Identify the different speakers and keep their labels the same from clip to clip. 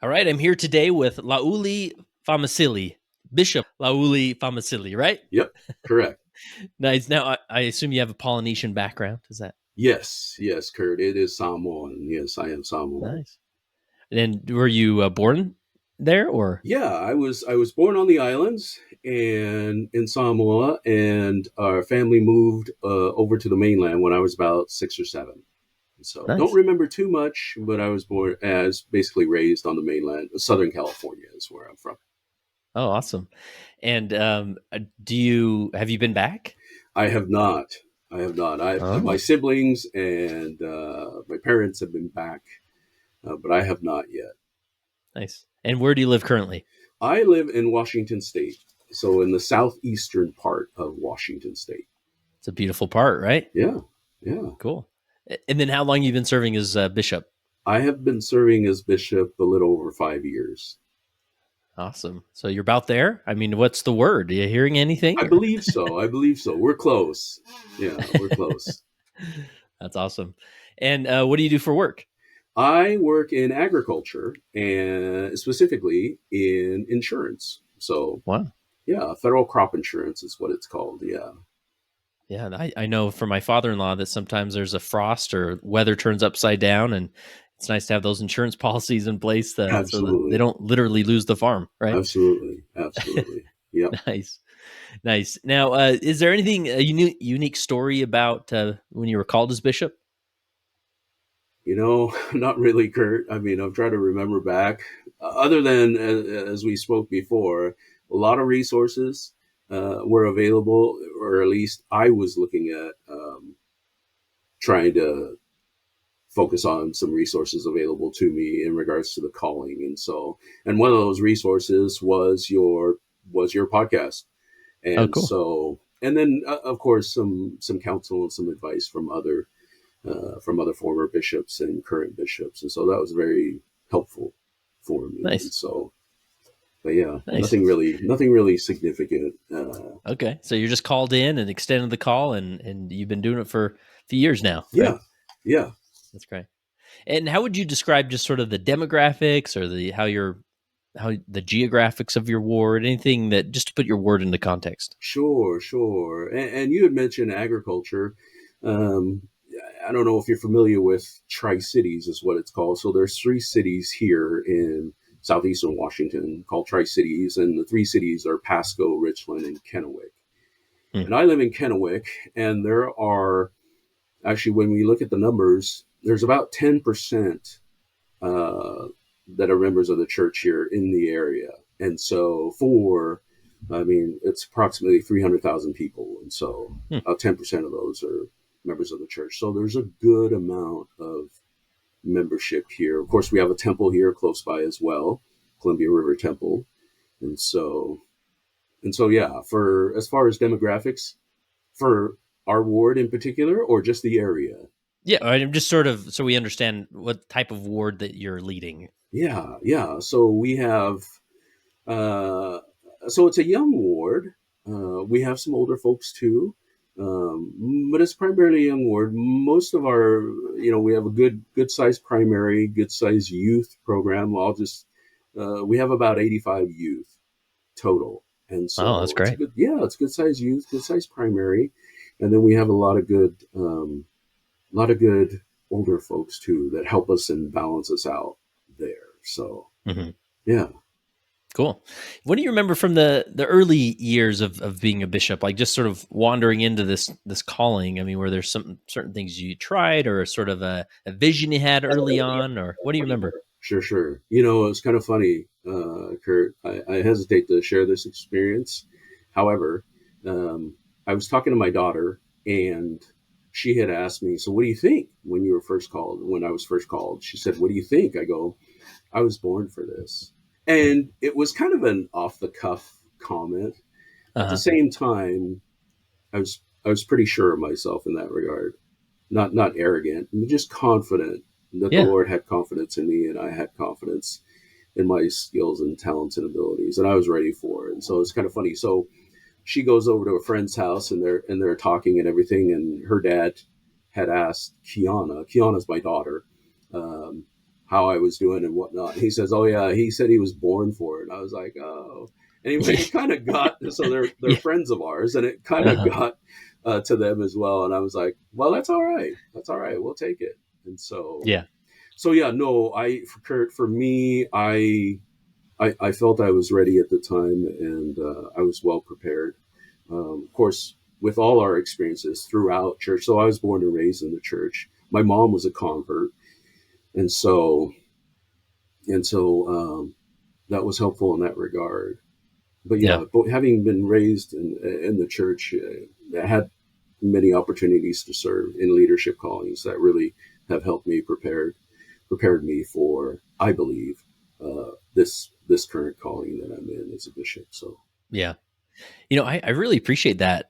Speaker 1: All right, I'm here today with Laauli Faamausili, Bishop Laauli Faamausili, right?
Speaker 2: Yep, correct.
Speaker 1: Nice. Now, I assume you have a Polynesian background. Is that
Speaker 2: Yes, Kurt. It is Samoan. Yes, I am Samoan.
Speaker 1: nice? And were you born there, or?
Speaker 2: Yeah, I was born on the islands and in Samoa, and our family moved over to the mainland when I was about 6 or 7. So don't
Speaker 1: Nice.
Speaker 2: remember too much, but I was born as basically raised on the mainland. Southern California is where I'm from.
Speaker 1: Oh, awesome. And do you have you been back?
Speaker 2: I have not. I have not. My
Speaker 1: Oh,
Speaker 2: siblings and my parents have been back, but I have not yet.
Speaker 1: nice. And where do you live currently?
Speaker 2: I live in Washington State, so in the southeastern part of Washington State.
Speaker 1: It's a beautiful part, right?
Speaker 2: Yeah, yeah.
Speaker 1: Cool. And then how long you been serving as bishop?
Speaker 2: I have been serving as bishop a little over 5 years.
Speaker 1: Awesome. So you're about there. I mean, what's the word? Are you hearing anything?
Speaker 2: I
Speaker 1: Or?
Speaker 2: believe so. I believe so. We're close. Yeah, we're close.
Speaker 1: That's awesome. And what do you do for work?
Speaker 2: I work in agriculture and specifically in insurance. So,
Speaker 1: Wow.
Speaker 2: yeah, federal crop insurance is what it's called. Yeah,
Speaker 1: Yeah, I know for my father-in-law that sometimes there's a frost or weather turns upside down, and it's nice to have those insurance policies in place so that they
Speaker 2: absolutely.
Speaker 1: don't literally lose the farm, right?
Speaker 2: Absolutely. Yep.
Speaker 1: Nice, nice. Now, is there anything a unique story about when you were called as bishop?
Speaker 2: Not really, Kurt. I mean, I'm trying to remember back. Other than as we spoke before, a lot of resources were available, or at least I was looking at trying to focus on some resources available to me in regards to the calling. And one of those resources was your podcast,
Speaker 1: Oh,
Speaker 2: and
Speaker 1: cool.
Speaker 2: so and then of course some counsel and some advice from other former bishops and current bishops, and so that was very helpful for me. And
Speaker 1: Nice,
Speaker 2: so, but yeah,
Speaker 1: nice.
Speaker 2: nothing really significant.
Speaker 1: Okay, so you're just called in and extended the call, and you've been doing it for a few years now, right?
Speaker 2: Yeah, yeah.
Speaker 1: That's great. And how would you describe just sort of the demographics or how the geographics of your ward? Anything that just to put your ward into context?
Speaker 2: Sure. And you had mentioned agriculture. Um, I don't know if you're familiar with Tri-Cities, is what it's called. So there's 3 cities here in southeastern Washington called Tri-Cities, and the 3 cities are Pasco, Richland, and Kennewick.
Speaker 1: Hmm.
Speaker 2: And I live in Kennewick, and there are actually, when we look at the numbers, there's about 10% uh, that are members of the church here in the area. And so it's approximately 300,000 people. And so
Speaker 1: Hmm.
Speaker 2: about 10% of those are members of the church. So there's a good amount of membership here. Of course, we have a temple here close by as well, Columbia River Temple. And so, yeah, for as far as demographics, for our ward in particular, or just the area?
Speaker 1: Yeah, I'm just sort of so we understand what type of ward that you're leading.
Speaker 2: Yeah. So we have, uh, so it's a young ward. We have some older folks too, but it's primarily a young ward. Most of our, we have a good sized primary, good sized youth program. We have about 85 youth total, and
Speaker 1: Oh, that's
Speaker 2: so
Speaker 1: great.
Speaker 2: it's good sized youth, good sized primary, and then we have a lot of good older folks too that help us and balance us out there. So
Speaker 1: Hmm.
Speaker 2: yeah,
Speaker 1: Cool. What do you remember from the early years of being a bishop? Like just sort of wandering into this calling. I mean, were there some certain things you tried, or sort of a vision you had early on, or what do you remember?
Speaker 2: sure. It's kind of funny, Kurt. I hesitate to share this experience. However, um, I was talking to my daughter, and she had asked me, "So, what do you think when you were first called? When I was first called?" She said, "What do you think?" I go, "I was born for this," and it was kind of an off the cuff comment.
Speaker 1: Uh
Speaker 2: At the
Speaker 1: huh.
Speaker 2: same time, I was pretty sure of myself in that regard. Not arrogant, but just confident that the
Speaker 1: Yeah.
Speaker 2: Lord had confidence in me, and I had confidence in my skills and talents and abilities, and I was ready for it. And so it's kind of funny. So she goes over to a friend's house, and they're talking and everything, and her dad had asked Kiana. Kiana's my daughter. Um, how I was doing and whatnot. He says, "Oh yeah," he said he was born for it. And I was like, "Oh." Anyway,
Speaker 1: Yeah.
Speaker 2: it kind of got, so they're
Speaker 1: Yeah.
Speaker 2: friends of ours, and it kind of
Speaker 1: Uh-huh.
Speaker 2: got to them as well. And I was like, "Well, that's all right. That's all right. We'll take it." And
Speaker 1: Yeah.
Speaker 2: so yeah, no, for me, I felt I was ready at the time, and I was well prepared. Of course, with all our experiences throughout church. So I was born and raised in the church. My mom was a convert, and so that was helpful in that regard. But
Speaker 1: Yeah.
Speaker 2: yeah, but having been raised in the church, I had many opportunities to serve in leadership callings that really have helped me prepared me for, I believe, this current calling that I'm in as a bishop. So
Speaker 1: Yeah. I really appreciate that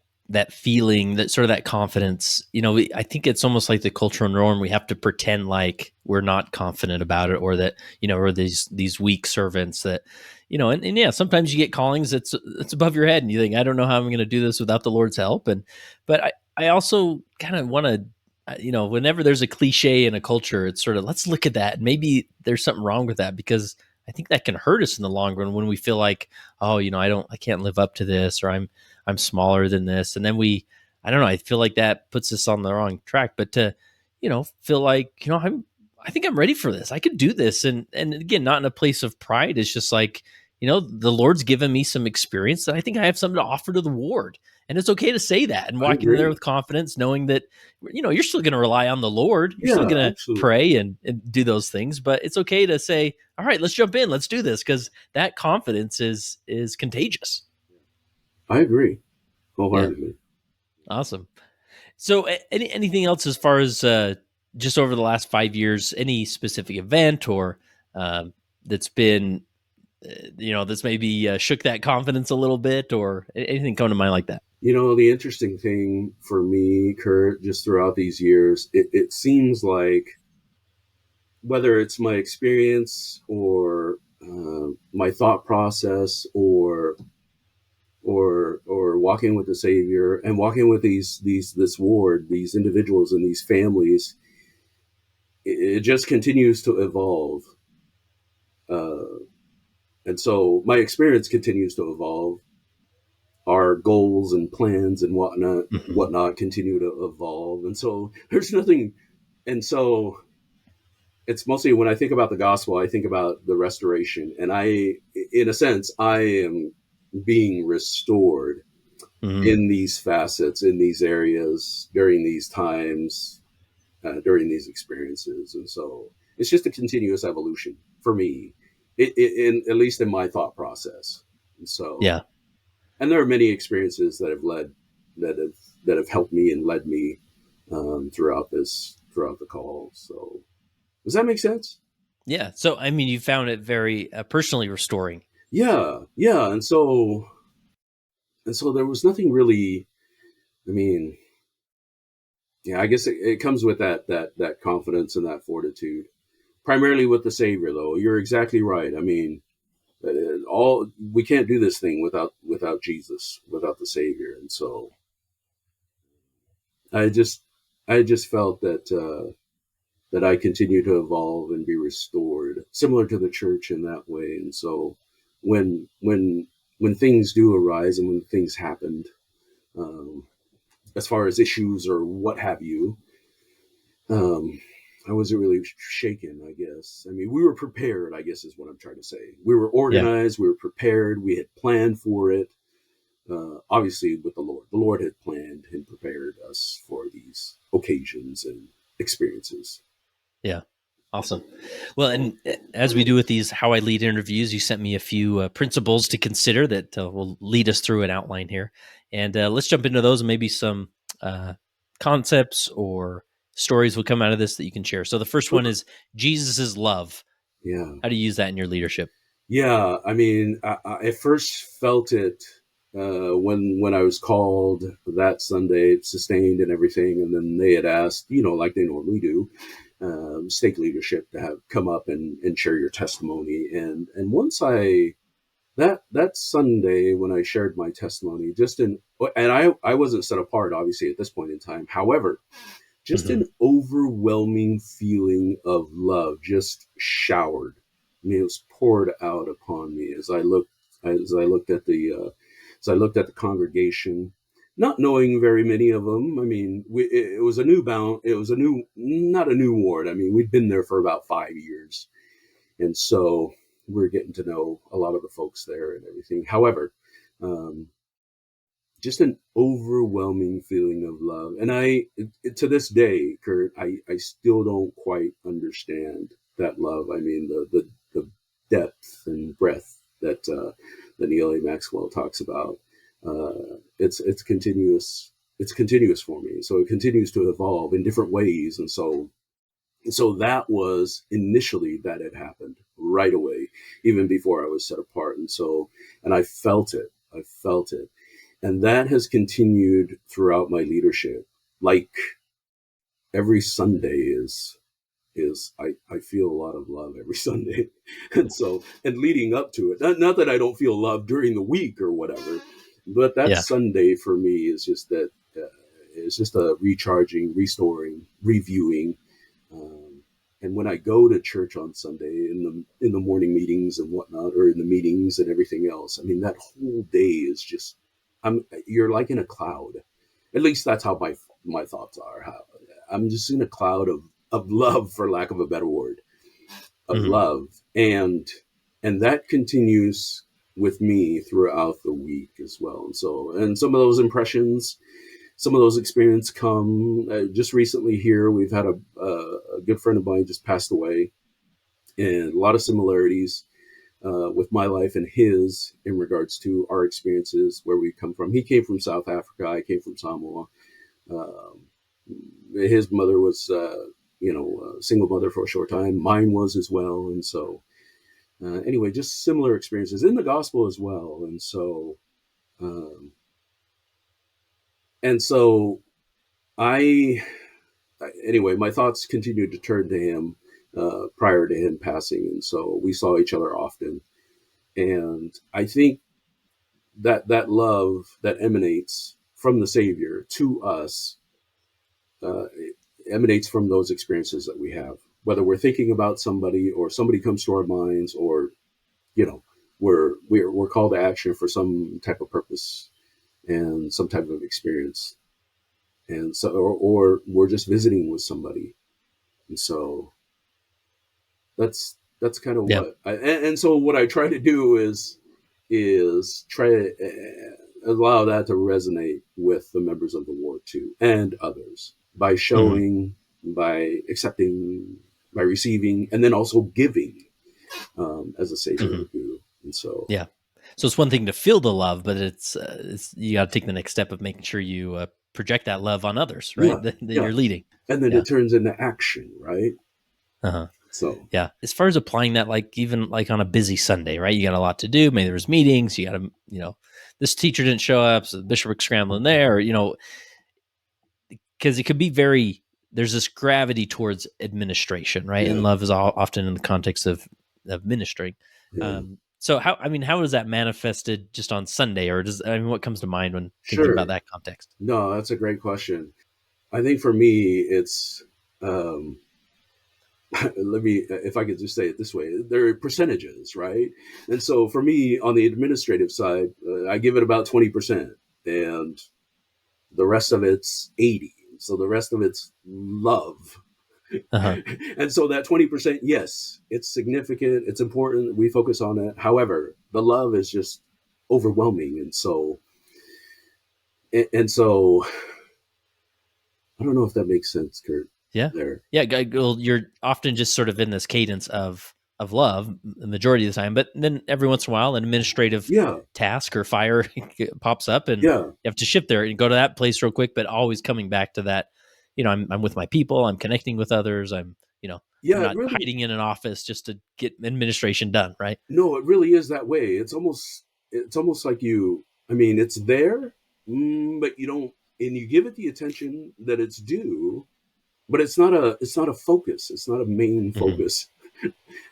Speaker 1: feeling, that sort of that confidence. I think it's almost like the cultural norm. We have to pretend like we're not confident about it, or that or these weak servants that and yeah, sometimes you get callings that's above your head, and you think, I don't know how I'm going to do this without the Lord's help. But I also kind of want to. Whenever there's a cliche in a culture, it's sort of, let's look at that. And maybe there's something wrong with that, because I think that can hurt us in the long run when we feel like, oh, I can't live up to this, or I'm smaller than this. And then I don't know, I feel like that puts us on the wrong track. But to, feel like, I think I'm ready for this. I could do this. And again, not in a place of pride. It's just like, the Lord's given me some experience that I think I have something to offer to the ward. And it's okay to say that and
Speaker 2: I
Speaker 1: walk in there
Speaker 2: agree.
Speaker 1: with confidence, knowing that, you're still going to rely on the Lord. You're still
Speaker 2: Yeah,
Speaker 1: going to
Speaker 2: absolutely.
Speaker 1: pray and do those things, but it's okay to say, all right, let's jump in. Let's do this. Cause that confidence is contagious.
Speaker 2: I agree
Speaker 1: Yeah.
Speaker 2: wholeheartedly.
Speaker 1: Awesome. So anything else as far as just over the last 5 years, any specific event or that's been, that's maybe shook that confidence a little bit, or anything come to mind like that?
Speaker 2: The interesting thing for me, Kurt, just throughout these years, it seems like whether it's my experience or my thought process or walking with the Savior and walking with this ward, these individuals and these families, it just continues to evolve. Uh, and so my experience continues to evolve. Our goals and plans and
Speaker 1: Hmm.
Speaker 2: whatnot continue to evolve. And so there's nothing. And so it's mostly when I think about the gospel, I think about the restoration. And in a sense, I am being restored
Speaker 1: Hmm.
Speaker 2: in these facets, in these areas, during these times, during these experiences. And so it's just a continuous evolution for me, in at least in my thought process. And so,
Speaker 1: Yeah.
Speaker 2: and there are many experiences that have that have helped me and led me throughout the call. So does that make sense?
Speaker 1: Yeah. So, I mean, you found it very personally restoring.
Speaker 2: Yeah, yeah. And so there was nothing really. I mean, yeah, I guess it comes with that confidence and that fortitude, primarily with the Savior. Though you're exactly right. I mean, all we can't do this thing without Jesus, without the Savior. And so I just I just felt that I continue to evolve and be restored, similar to the church in that way. And so when when when things do arise and when things happened, um, as far as issues or what have you, um, I wasn't really shaken, I guess. I mean, we were prepared, I guess is what I'm trying to say. We were
Speaker 1: Yeah.
Speaker 2: organized, we were prepared, we had planned for it. Obviously, with the Lord had planned and prepared us for these occasions and experiences.
Speaker 1: Yeah. Awesome. Well, and as we do with these How I Lead interviews, you sent me a few principles to consider that will lead us through an outline here. And let's jump into those, and maybe some uh, concepts or stories will come out of this that you can share. So the first one
Speaker 2: Sure.
Speaker 1: is Jesus' love.
Speaker 2: Yeah.
Speaker 1: How do you use that in your leadership?
Speaker 2: Yeah, I mean, I first felt it when I was called that Sunday, sustained and everything, and then they had asked, like they normally do, stake leadership to have come up and share your testimony. And once that Sunday when I shared my testimony, and I wasn't set apart obviously at this point in time. However, just
Speaker 1: Hmm.
Speaker 2: an overwhelming feeling of love just showered. I mean, it was poured out upon me as I looked at the as I looked at the congregation, not knowing very many of them. I mean, it was a new bound. It was a new, not a new ward. I mean, we'd been there for about 5 years, and so we're getting to know a lot of the folks there and everything. However, um, just an overwhelming feeling of love. And to this day, Kurt, I still don't quite understand that love. I mean, the depth and breadth that Neil A. Maxwell talks about. It's continuous. It's continuous for me. So it continues to evolve in different ways. And so that was initially that had happened right away, even before I was set apart. And I felt it. I felt it. And that has continued throughout my leadership. Like every Sunday is I feel a lot of love every Sunday. And leading up to it, not that I don't feel love during the week or whatever, but that
Speaker 1: Yeah.
Speaker 2: Sunday for me is just that, it's just a recharging, restoring, reviewing. Um, and when I go to church on Sunday in the morning meetings and whatnot, or in the meetings and everything else, I mean, that whole day is just, you're like in a cloud. At least that's how my thoughts are. How I'm just in a cloud of love, for lack of a better word, of
Speaker 1: Hmm.
Speaker 2: love, and that continues with me throughout the week as well. And some of those impressions, some of those experiences come just recently. Here we've had a good friend of mine just passed away, and a lot of similarities with my life and his in regards to our experiences, where we come from. He came from South Africa. I came from Samoa. Um, his mother was, a single mother for a short time. Mine was as well. And so, anyway, just similar experiences in the gospel as well. Um, and so I, anyway, my thoughts continued to turn to him prior to him passing. And so we saw each other often. And I think that love that emanates from the Savior to us emanates from those experiences that we have, whether we're thinking about somebody or somebody comes to our minds, or you know we're called to action for some type of purpose and some type of experience, and so or we're just visiting with somebody. And so that's kind of
Speaker 1: Yeah.
Speaker 2: what and so what I try to do is try to allow that to resonate with the members of the ward too, and others, by
Speaker 1: Hmm.
Speaker 2: showing, by accepting, by receiving, and then also giving, as a Savior
Speaker 1: Hmm.
Speaker 2: would do. And so,
Speaker 1: Yeah. So it's one thing to feel the love, but it's you got to take the next step of making sure you project that love on others, right?
Speaker 2: yeah,
Speaker 1: That
Speaker 2: yeah,
Speaker 1: you're leading.
Speaker 2: and then
Speaker 1: Yeah.
Speaker 2: it turns into action, right?
Speaker 1: Uh-huh.
Speaker 2: So,
Speaker 1: Yeah. As far as applying that, like even like on a busy Sunday, right? You got a lot to do. Maybe there's meetings. You got to, this teacher didn't show up, so the bishop was scrambling there. Or, because it could be very. There's this gravity towards administration, right? And
Speaker 2: yeah,
Speaker 1: love is often in the context of ministering.
Speaker 2: yeah,
Speaker 1: So how is that manifested just on Sunday, or what comes to mind when thinking about
Speaker 2: sure.
Speaker 1: that context?
Speaker 2: No, that's a great question. I think for me, it's um, let me, if I could just say it this way, there are percentages, right? And so for me, on the administrative side, I give it about 20%, and the rest of it's 80. So the rest of it's love.
Speaker 1: Uh huh.
Speaker 2: And so that 20%, yes, it's significant, it's important, we focus on it. However, the love is just overwhelming. And so I don't know if that makes sense, Kurt,
Speaker 1: Yeah.
Speaker 2: there.
Speaker 1: Yeah. Well, you're often just sort of in this cadence of love the majority of the time, but then every once in a while, an administrative
Speaker 2: Yeah,
Speaker 1: task or fire pops up, and
Speaker 2: yeah,
Speaker 1: you have to shift there and go to that place real quick. But always coming back to that, I'm with my people, I'm connecting with others, I'm
Speaker 2: yeah, it
Speaker 1: not
Speaker 2: really,
Speaker 1: hiding in an office just to get administration done, right?
Speaker 2: no, it really is that way. It's almost like I mean, it's there, but you don't, and you give it the attention that it's due, but it's not a focus. It's not a main
Speaker 1: Hmm.
Speaker 2: focus,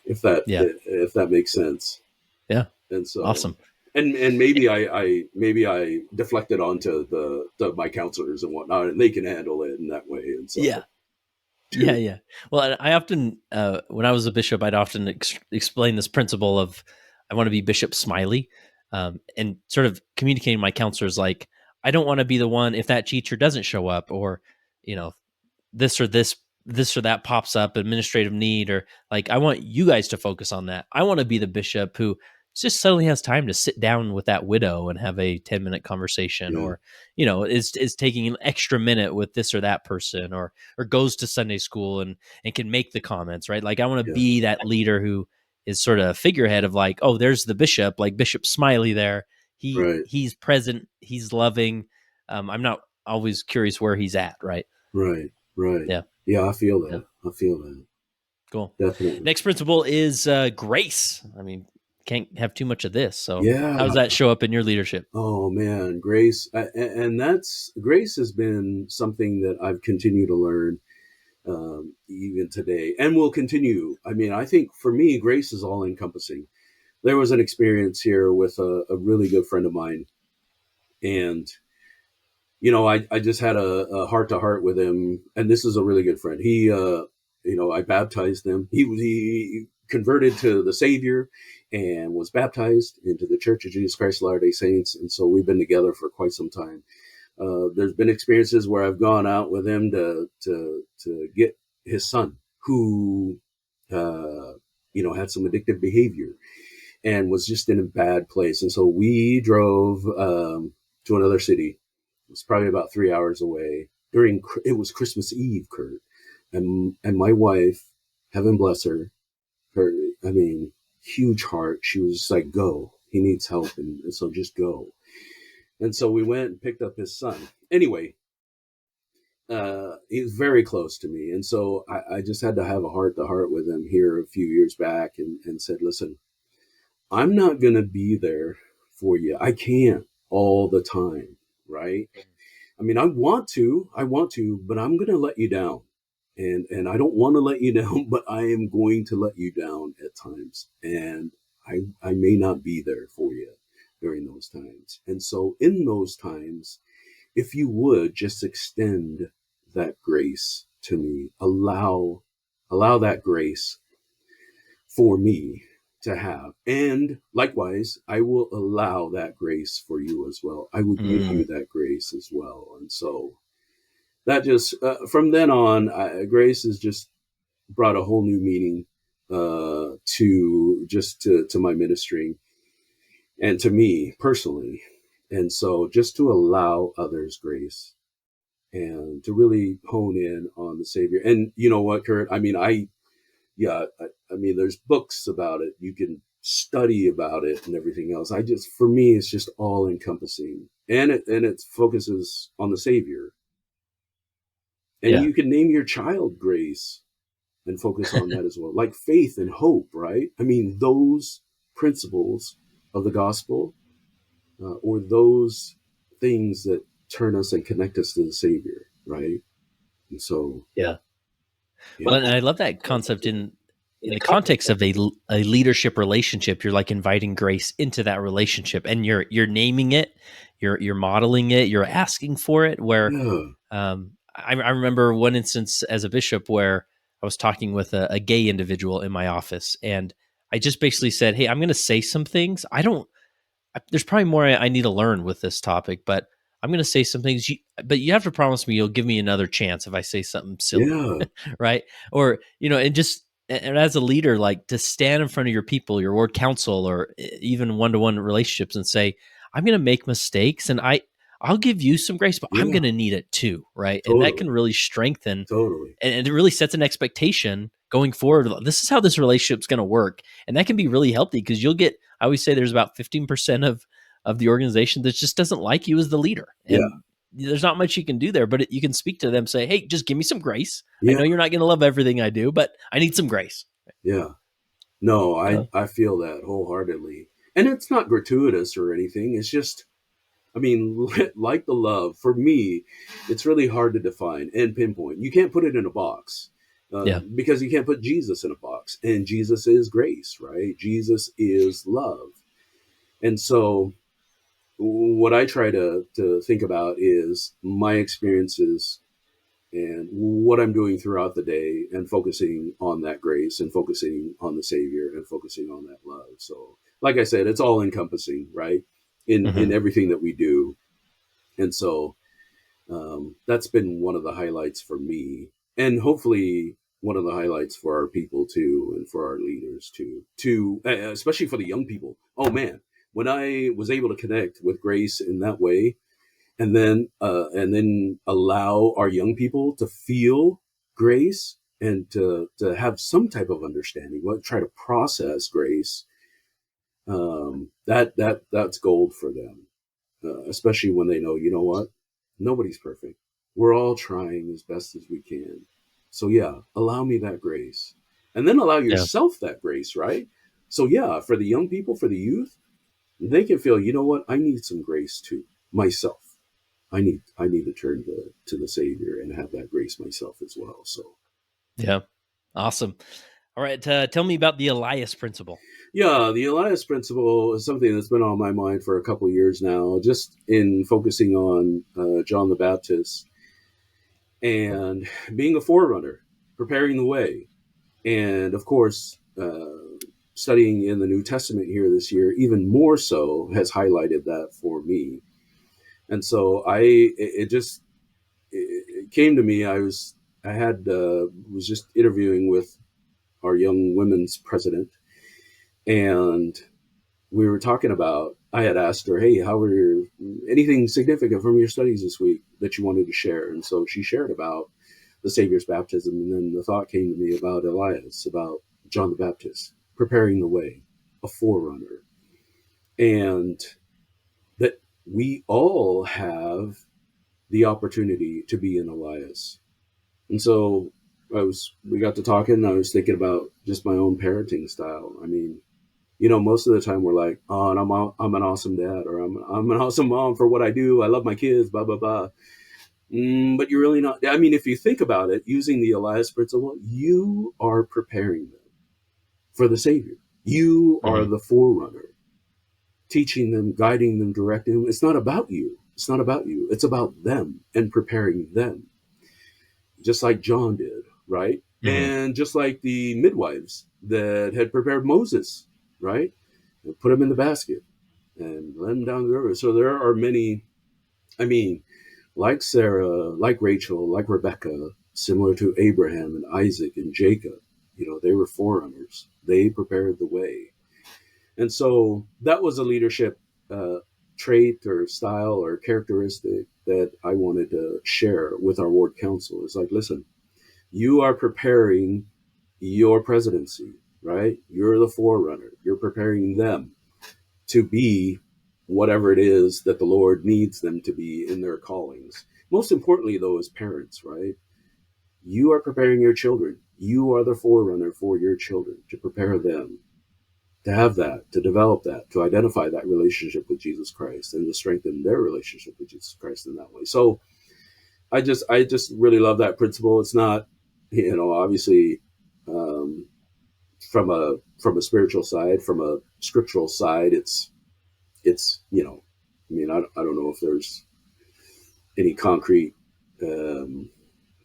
Speaker 2: if that
Speaker 1: Yeah.
Speaker 2: if that makes sense.
Speaker 1: Yeah.
Speaker 2: And so,
Speaker 1: Awesome.
Speaker 2: and maybe I deflected onto my counselors and whatnot, and they can handle it in that way. And
Speaker 1: Yeah.
Speaker 2: so,
Speaker 1: Yeah, yeah. Well, and I often, when I was a bishop, I'd often explain this principle of I want to be Bishop Smiley, and sort of communicating to my counselors like I don't want to be the one if that teacher doesn't show up, or you know, this or that pops up, administrative need, or like I want you guys to focus on that. I want to be the bishop who just suddenly has time to sit down with that widow and have a 10-minute conversation,
Speaker 2: yeah,
Speaker 1: or is taking an extra minute with this or that person, or goes to Sunday school and can make the comments, right? Like I want to
Speaker 2: yeah,
Speaker 1: be that leader who is sort of a figurehead of like, oh, there's the bishop, like Bishop Smiley there.
Speaker 2: right,
Speaker 1: He's present, he's loving. I'm not always curious where he's at, right?
Speaker 2: right, right.
Speaker 1: Yeah.
Speaker 2: Yeah, I feel
Speaker 1: Yeah.
Speaker 2: that. I feel that
Speaker 1: Cool.
Speaker 2: definitely.
Speaker 1: Next principle is grace. I mean, can't have too much of this. So,
Speaker 2: Yeah.
Speaker 1: how does that show up in your leadership?
Speaker 2: Oh man, grace, and that's grace has been something that I've continued to learn even today, and will continue. I mean, I think for me, grace is all encompassing. There was an experience here with a really good friend of mine, and I just had a heart to heart with him, and this is a really good friend. I baptized him. He converted to the Savior and was baptized into the Church of Jesus Christ of Latter-day Saints, and so we've been together for quite some time. There's been experiences where I've gone out with him to get his son, who had some addictive behavior and was just in a bad place, and so we drove to another city. It was probably about 3 hours away. It was Christmas Eve, Kurt, and my wife, heaven bless her, I mean, huge heart. She was just like, "Go, he needs help," and so just go. And so we went and picked up his son. Anyway, he's very close to me, and so I just had to have a heart to heart with him here a few years back, and said, "Listen, I'm not going to be there for you. I can't all the time, right? I mean, I want to, but I'm going to let you down. And I don't want to let you down, but I am going to let you down at times. And I may not be there for you during those times. And so in those times, if you would just extend that grace to me, allow that grace for me to have. And likewise, I will allow that grace for you as well. I will give
Speaker 1: Mm,
Speaker 2: you that grace as well." And so that just, from then on, grace has just brought a whole new meaning to my ministry and to me personally. And so just to allow others grace and to really hone in on the Savior. And you know what, Kurt? I mean, yeah, I mean, there's books about it. You can study about it and everything else. For me, it's just all encompassing, and it focuses on the Savior. And
Speaker 1: yeah.
Speaker 2: you can name your child Grace and focus on that as well, like faith and hope, right? I mean, those principles of the gospel, or those things that turn us and connect us to the Savior, right? And so,
Speaker 1: Yeah.
Speaker 2: yeah,
Speaker 1: Well, and I love that concept in the context of a leadership relationship. You're like inviting grace into that relationship, and you're naming it, you're modeling it, you're asking for it. Where
Speaker 2: yeah,
Speaker 1: I remember one instance as a bishop where I was talking with a gay individual in my office, and I just basically said, "Hey, I'm going to say some things. There's probably more I need to learn with this topic, but I'm going to say some things. But you have to promise me you'll give me another chance if I say something silly,
Speaker 2: yeah,
Speaker 1: right? Or and as a leader, like to stand in front of your people, your ward council, or even one-to-one relationships, and say, I'm going to make mistakes, and I'll give you some grace, but I'm
Speaker 2: yeah,
Speaker 1: going to need it too, right? And that can
Speaker 2: totally,
Speaker 1: really strengthen,
Speaker 2: totally.
Speaker 1: and it really sets an expectation going forward. This is how this relationship's going to work, and that can be really healthy because you'll get. I always say there's about 15% of the organization that just doesn't like you as the leader,
Speaker 2: Yeah,
Speaker 1: and there's not much you can do there. But you can speak to them, say, "Hey, just give me some grace. I
Speaker 2: yeah,
Speaker 1: know you're not going to love everything I do, but I need some grace."
Speaker 2: yeah. No,
Speaker 1: Uh,
Speaker 2: I feel that wholeheartedly. And it's not gratuitous or anything. It's just, I mean, like the love, for me, it's really hard to define and pinpoint. You can't put it in a box,
Speaker 1: yeah,
Speaker 2: because you can't put Jesus in a box. And Jesus is grace, right? Jesus is love. And so what I try to think about is my experiences and what I'm doing throughout the day, and focusing on that grace, and focusing on the Savior, and focusing on that love. So, like I said, it's all encompassing, right? In
Speaker 1: Hmm.
Speaker 2: everything that we do. And so that's been one of the highlights for me, and hopefully one of the highlights for our people too, and for our leaders too. To especially for the young people. Oh man, when I was able to connect with grace in that way, and then allow our young people to feel grace, and to have some type of understanding, what try to process grace, that's gold for them, especially when they know, you know what, nobody's perfect, we're all trying as best as we can. So yeah, allow me that grace, and then allow
Speaker 1: Yeah.
Speaker 2: yourself that grace, right? So yeah, for the young people, for the youth, they can feel, you know what, I need some grace too, myself. I need to turn to the Savior and have that grace myself as well. So
Speaker 1: Yeah. Awesome. All right. Tell me about the Elias principle.
Speaker 2: yeah, the Elias principle is something that's been on my mind for a couple of years now, just in focusing on John the Baptist and being a forerunner, preparing the way, and of course, studying in the New Testament here this year, even more so, has highlighted that for me. And so it just it came to me. I had was just interviewing with our young women's president, and we were talking about. I had asked her, "Hey, how were anything significant from your studies this week that you wanted to share?" And so she shared about the Savior's baptism, and then the thought came to me about Elias, about John the Baptist preparing the way, a forerunner, and that we all have the opportunity to be an Elias. And so we got to talking, and I was thinking about just my own parenting style. I mean, most of the time we're like, oh, and I'm an awesome dad, or I'm an awesome mom for what I do. I love my kids, blah, blah, blah. But you're really not. I mean, if you think about it, using the Elias principle, you are preparing them for the Savior. You are
Speaker 1: Hmm.
Speaker 2: the forerunner, teaching them, guiding them, directing them. It's not about you. It's not about you. It's about them and preparing them, just like John did, right?
Speaker 1: Hmm.
Speaker 2: And just like the midwives that had prepared Moses, right? And put him in the basket and let him down the river. So there are many, I mean, like Sarah, like Rachel, like Rebecca, similar to Abraham and Isaac and Jacob, they were forerunners. They prepared the way. And so that was a leadership uh, trait or style or characteristic that I wanted to share with our ward council. It's like, listen, you are preparing your presidency, right? You're the forerunner. You're preparing them to be whatever it is that the Lord needs them to be in their callings. Most importantly, though, as parents, right? You are preparing your children. You are the forerunner for your children, to prepare them to have that, to develop that, to identify that relationship with Jesus Christ, and to strengthen their relationship with Jesus Christ in that way. So I just really love that principle. It's not, obviously, um, from a spiritual side, from a scriptural side, it's I mean, I don't know if there's any concrete um,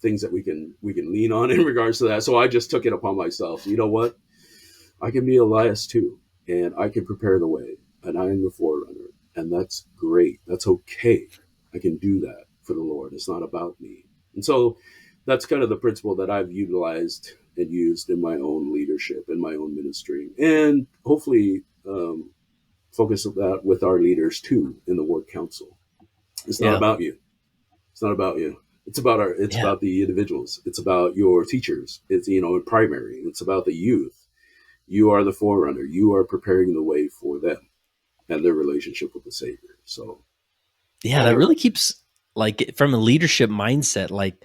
Speaker 2: things that we can lean on in regards to that. So I just took it upon myself. You know what? I can be Elias too, and I can prepare the way, and I am the forerunner, and that's great. That's okay. I can do that for the Lord. It's not about me. And so that's kind of the principle that I've utilized and used in my own leadership, in my own ministry, and hopefully focus on that with our leaders too in the ward council. It's not
Speaker 1: Yeah.
Speaker 2: about you. It's not about you. It's
Speaker 1: Yeah.
Speaker 2: about the individuals. It's about your teachers. It's in primary. It's about the youth. You are the forerunner. You are preparing the way for them and their relationship with the Savior. So
Speaker 1: Yeah. That really keeps, like, from a leadership mindset, like,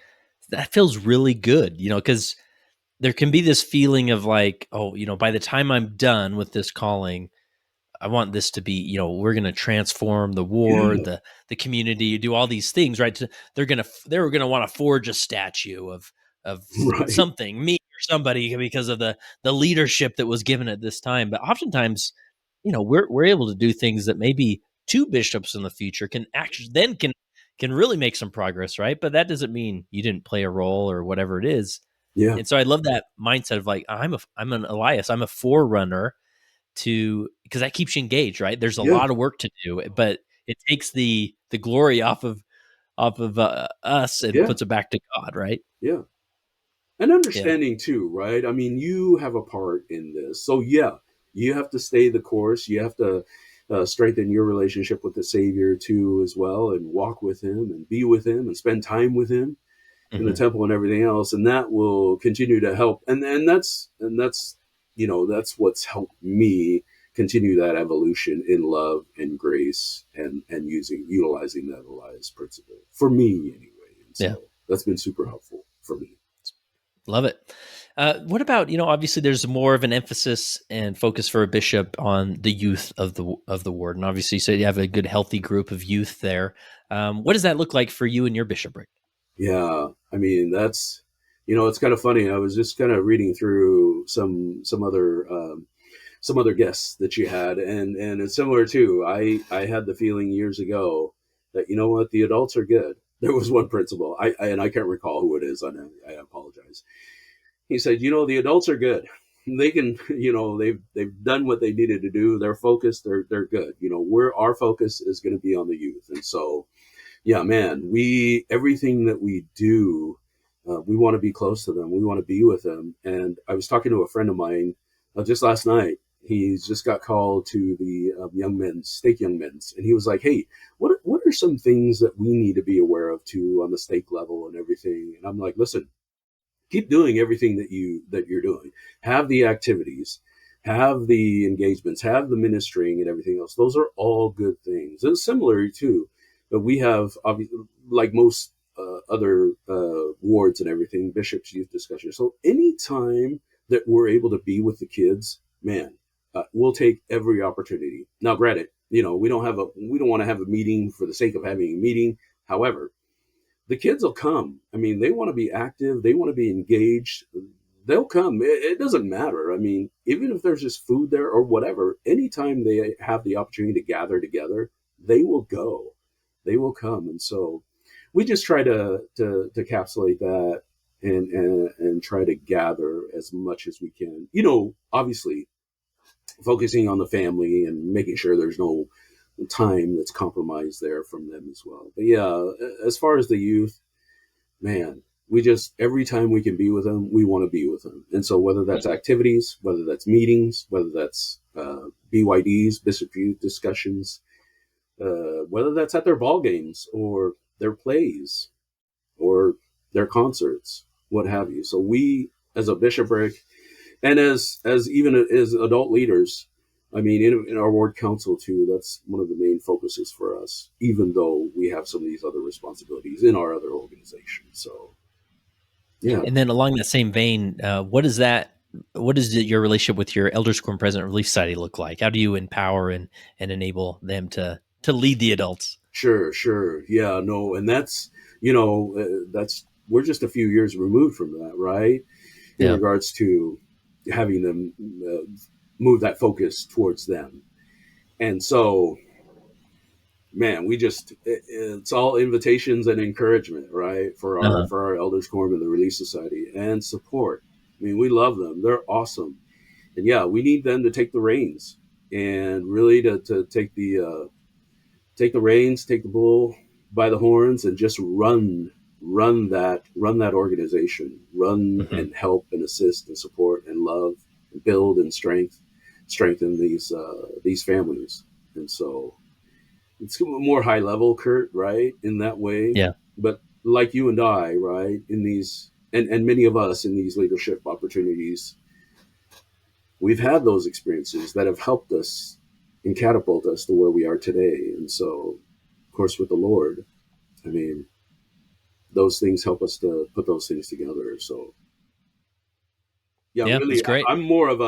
Speaker 1: that feels really good, because there can be this feeling of like, oh, by the time I'm done with this calling, I want this to be, we're going to transform the ward,
Speaker 2: yeah,
Speaker 1: the community, do all these things, right? They're going to want to forge a statue of
Speaker 2: right.
Speaker 1: something, me or somebody, because of the leadership that was given at this time. But oftentimes, we're able to do things that maybe two bishops in the future can actually then can really make some progress, right? But that doesn't mean you didn't play a role or whatever it is.
Speaker 2: Yeah.
Speaker 1: And so I love that mindset of like, I'm an Elias, I'm a forerunner to, because that keeps you engaged, right? There's a
Speaker 2: Yeah.
Speaker 1: lot of work to do, but it takes the glory off of us and
Speaker 2: Yeah.
Speaker 1: puts it back to God, right?
Speaker 2: Yeah. And
Speaker 1: Yeah.
Speaker 2: understanding too, right? I mean, you have a part in this. So, yeah, you have to stay the course. You have to strengthen your relationship with the Savior too, as well, and walk with Him and be with Him and spend time with Him in the
Speaker 1: Hmm.
Speaker 2: temple and everything else. And that will continue to help. And that's, that's what's helped me continue that evolution in love and grace and utilizing that Elias principle for me anyway. And
Speaker 1: Yeah.
Speaker 2: so that's been super helpful for me.
Speaker 1: Love it. What about, obviously there's more of an emphasis and focus for a bishop on the youth of the ward, and obviously, so you have a good, healthy group of youth there. What does that look like for you and your bishopric?
Speaker 2: Yeah, I mean that's it's kind of funny. I was just kind of reading through some other guests that you had, and it's similar too. I had the feeling years ago that what, the adults are good. There was one principal, and I can't recall who it is. I apologize. He said, the adults are good. They can, they've done what they needed to do. They're focused. They're good. Our focus is going to be on the youth, and so yeah, man, everything that we do, we want to be close to them. We want to be with them. And I was talking to a friend of mine just last night. He's just got called to the stake young men's, and he was like, "Hey, what are some things that we need to be aware of too on the stake level and everything?" And I'm like, "Listen, keep doing everything that you're doing. Have the activities, have the engagements, have the ministering and everything else. Those are all good things." And similar too, but we have obviously, like most other wards and everything, bishops' youth discussion. So anytime that we're able to be with the kids, man, we'll take every opportunity. Now, granted, we don't want to have a meeting for the sake of having a meeting. However, the kids will come. I mean, they want to be active. They want to be engaged. They'll come. It doesn't matter. I mean, even if there's just food there or whatever, anytime they have the opportunity to gather together, they will go. They will come. And so we just try to encapsulate that and try to gather as much as we can. Obviously focusing on the family and making sure there's no time that's compromised there from them as well. But yeah, as far as the youth, man, we just, every time we can be with them, we want to be with them. And so whether that's activities, whether that's meetings, whether that's BYDs, Bishop Youth discussions, whether that's at their ball games or their plays or their concerts, what have you. So we, as a bishopric, and as even as adult leaders, I mean, in our ward council too, that's one of the main focuses for us, even though we have some of these other responsibilities in our other organizations. So yeah.
Speaker 1: And then along that same vein, what does your relationship with your Elders Quorum President Relief Society look like? How do you empower and enable them to lead the adults?
Speaker 2: Sure. Yeah, no. And that's we're just a few years removed from that, right? In
Speaker 1: Yeah.
Speaker 2: regards to having them move that focus towards them. And so, man, it's all invitations and encouragement, right? For our
Speaker 1: Uh-huh.
Speaker 2: for our Elders Quorum and the Relief Society, and support. I mean, we love them. They're awesome. And yeah, we need them to take the reins and really to take the reins, take the bull by the horns, and just run that organization, run
Speaker 1: Hmm.
Speaker 2: and help and assist and support and love and build and strengthen these families. And so it's more high level, Kurt, right, in that way.
Speaker 1: Yeah.
Speaker 2: But like you and I, right, in these and many of us in these leadership opportunities, we've had those experiences that have helped us and catapult us to where we are today. And so, of course, with the Lord, I mean, those things help us to put those things together. So yeah,
Speaker 1: Yeah. That's
Speaker 2: really,
Speaker 1: great.
Speaker 2: I'm more of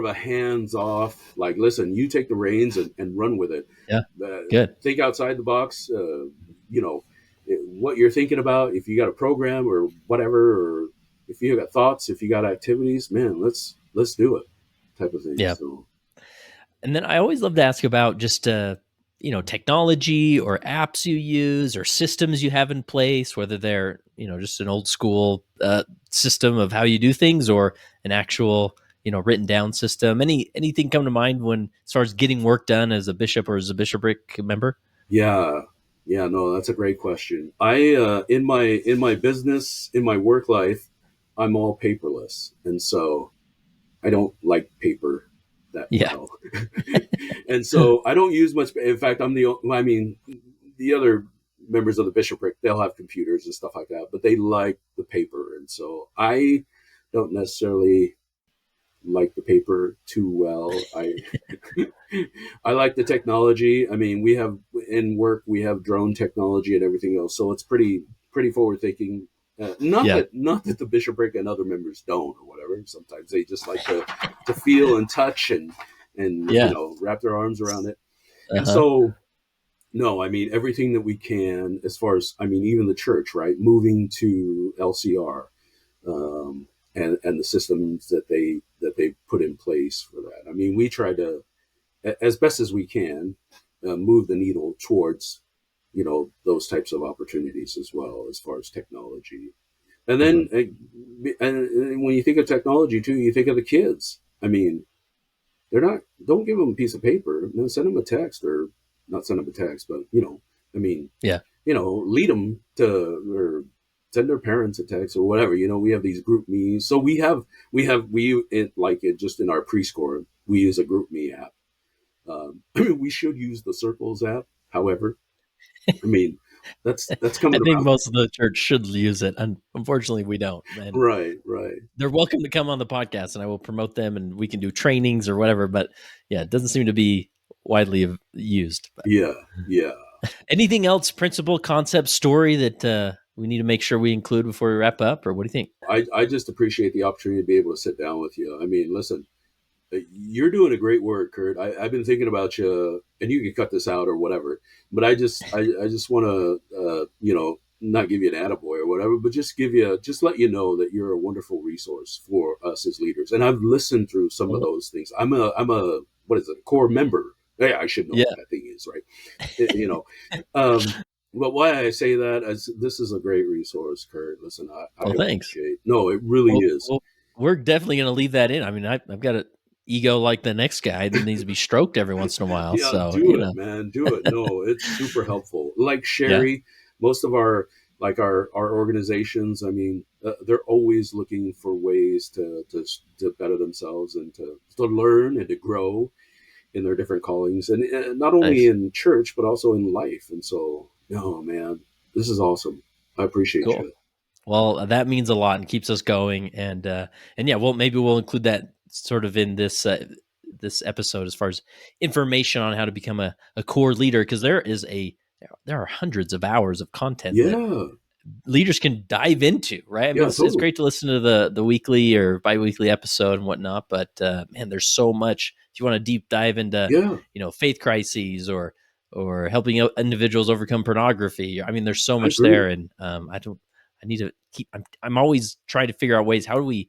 Speaker 2: a hands off. Like, listen, you take the reins and run with it.
Speaker 1: Yeah. Good.
Speaker 2: Think outside the box. You know what you're thinking about. If you got a program or whatever, or if you got thoughts, if you got activities, man, let's do it, type of thing.
Speaker 1: Yeah.
Speaker 2: So
Speaker 1: And then I always love to ask about just technology or apps you use or systems you have in place, whether they're just an old school system of how you do things or an actual written down system. Anything come to mind when as far as getting work done as a bishop or as a bishopric member?
Speaker 2: Yeah, yeah, no, that's a great question. I in my business, in my work life, I'm all paperless, and so I don't like paper that
Speaker 1: Yeah.
Speaker 2: well, and so I don't use much. In fact, I mean, the other members of the bishopric, they'll have computers and stuff like that, but they like the paper, and so I don't necessarily like the paper too well. I like the technology. I mean, we have in work we have drone technology and everything else, so it's pretty forward thinking. Not
Speaker 1: Yeah.
Speaker 2: that the bishopric and other members don't or whatever. Sometimes they just like to feel and touch and
Speaker 1: Yeah.
Speaker 2: wrap their arms around it. And
Speaker 1: Uh-huh.
Speaker 2: so no, I mean everything that we can as far as I mean even the church, right? Moving to LCR, and the systems that they put in place for that. I mean, we try to as best as we can move the needle towards those types of opportunities as well as far as technology. And
Speaker 1: Mhm.
Speaker 2: then and when you think of technology too, you think of the kids. I mean, they're not don't give them a piece of paper. No, send them a text, or not send them a text, but I mean,
Speaker 1: Yeah.
Speaker 2: lead them to or send their parents a text or whatever. We have these group me's. So we just in our preschool, we use a group me app. We should use the circles app. However, I mean, that's
Speaker 1: I
Speaker 2: coming
Speaker 1: think
Speaker 2: around.
Speaker 1: most of the church should use it. And unfortunately we don't. And
Speaker 2: Right, right.
Speaker 1: they're welcome to come on the podcast and I will promote them and we can do trainings or whatever. But yeah, it doesn't seem to be widely used. But
Speaker 2: Yeah, yeah.
Speaker 1: anything else, principle, concept, story that we need to make sure we include before we wrap up? Or what do you think?
Speaker 2: I just appreciate the opportunity to be able to sit down with you. I mean, listen, you're doing a great work, Kurt. I've been thinking about you, and you can cut this out or whatever. But I just want to, not give you an attaboy or whatever, but just let you know that you're a wonderful resource for us as leaders. And I've listened through some of
Speaker 1: Well,
Speaker 2: those things. I'm a what is it, a core member? Yeah, I should know
Speaker 1: yeah.
Speaker 2: what that thing is, right? But why I say that is this is a great resource, Kurt. Listen, I
Speaker 1: Well, thanks.
Speaker 2: appreciate. No, it really
Speaker 1: Well,
Speaker 2: is.
Speaker 1: well we're definitely going to leave that in. I mean, I've got an ego like the next guy that needs to be stroked every once in a while.
Speaker 2: Yeah,
Speaker 1: So,
Speaker 2: do it, man. Do it. No, it's super helpful. Like
Speaker 1: yeah.
Speaker 2: Sherry, most of our organizations, I mean, they're always looking for ways to better themselves and to learn and to grow in their different callings, and not only
Speaker 1: Nice.
Speaker 2: in church but also in life. And so, no, man, this is awesome. I appreciate
Speaker 1: Cool.
Speaker 2: you.
Speaker 1: Well, that means a lot and keeps us going. And yeah, well, maybe we'll include that sort of in this episode as far as information on how to become a core leader, because there are hundreds of hours of content that
Speaker 2: Yeah,
Speaker 1: leaders can dive into, right? I mean,
Speaker 2: yeah,
Speaker 1: it's
Speaker 2: totally.
Speaker 1: great to listen to the weekly or biweekly episode and whatnot, but man, there's so much. If you want to deep dive into,
Speaker 2: Yeah,
Speaker 1: faith crises or helping individuals overcome pornography, I mean, there's so
Speaker 2: I
Speaker 1: much there,
Speaker 2: agree.
Speaker 1: and I need to keep. I'm always trying to figure out ways. How do we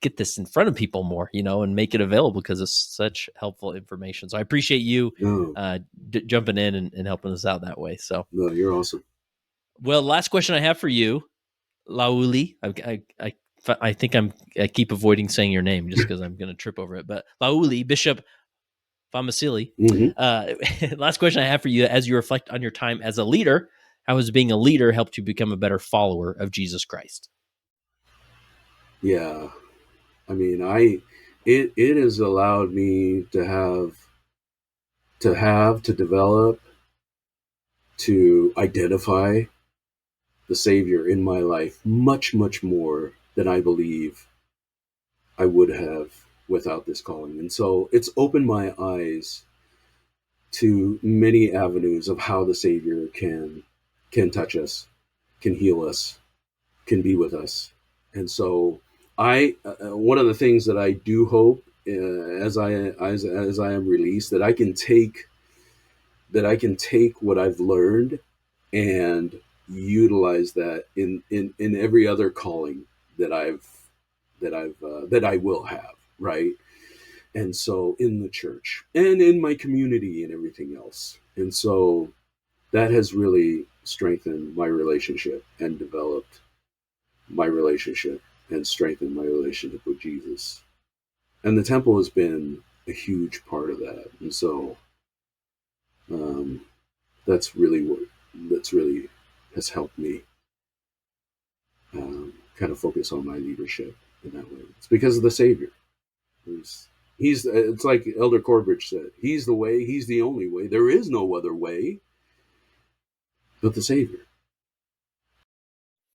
Speaker 1: get this in front of people more, and make it available because it's such helpful information. So I appreciate you
Speaker 2: No,
Speaker 1: uh, jumping in and helping us out that way. So,
Speaker 2: no, you're awesome.
Speaker 1: well, last question I have for you, Laauli. I think I keep avoiding saying your name just because I'm going to trip over it. But Laauli, Bishop Faamausili.
Speaker 2: Hmm.
Speaker 1: Last question I have for you: as you reflect on your time as a leader, how has being a leader helped you become a better follower of Jesus Christ?
Speaker 2: Yeah, I mean, it has allowed me to develop, to identify the Savior in my life much, much more than I believe I would have without this calling. And so it's opened my eyes to many avenues of how the Savior can touch us, can heal us, can be with us. And so I one of the things that I do hope as I am released, that I can take what I've learned and utilize that in every other calling that I will have, right? And so in the church and in my community and everything else. And so that has really strengthened my relationship and developed my relationship and strengthened my relationship with Jesus. And the temple has been a huge part of that. And so um, that's really what that's really has helped me kind of focus on my leadership in that way. It's because of the Savior. It's like Elder Corbridge said, he's the way, he's the only way. There is no other way but the Savior.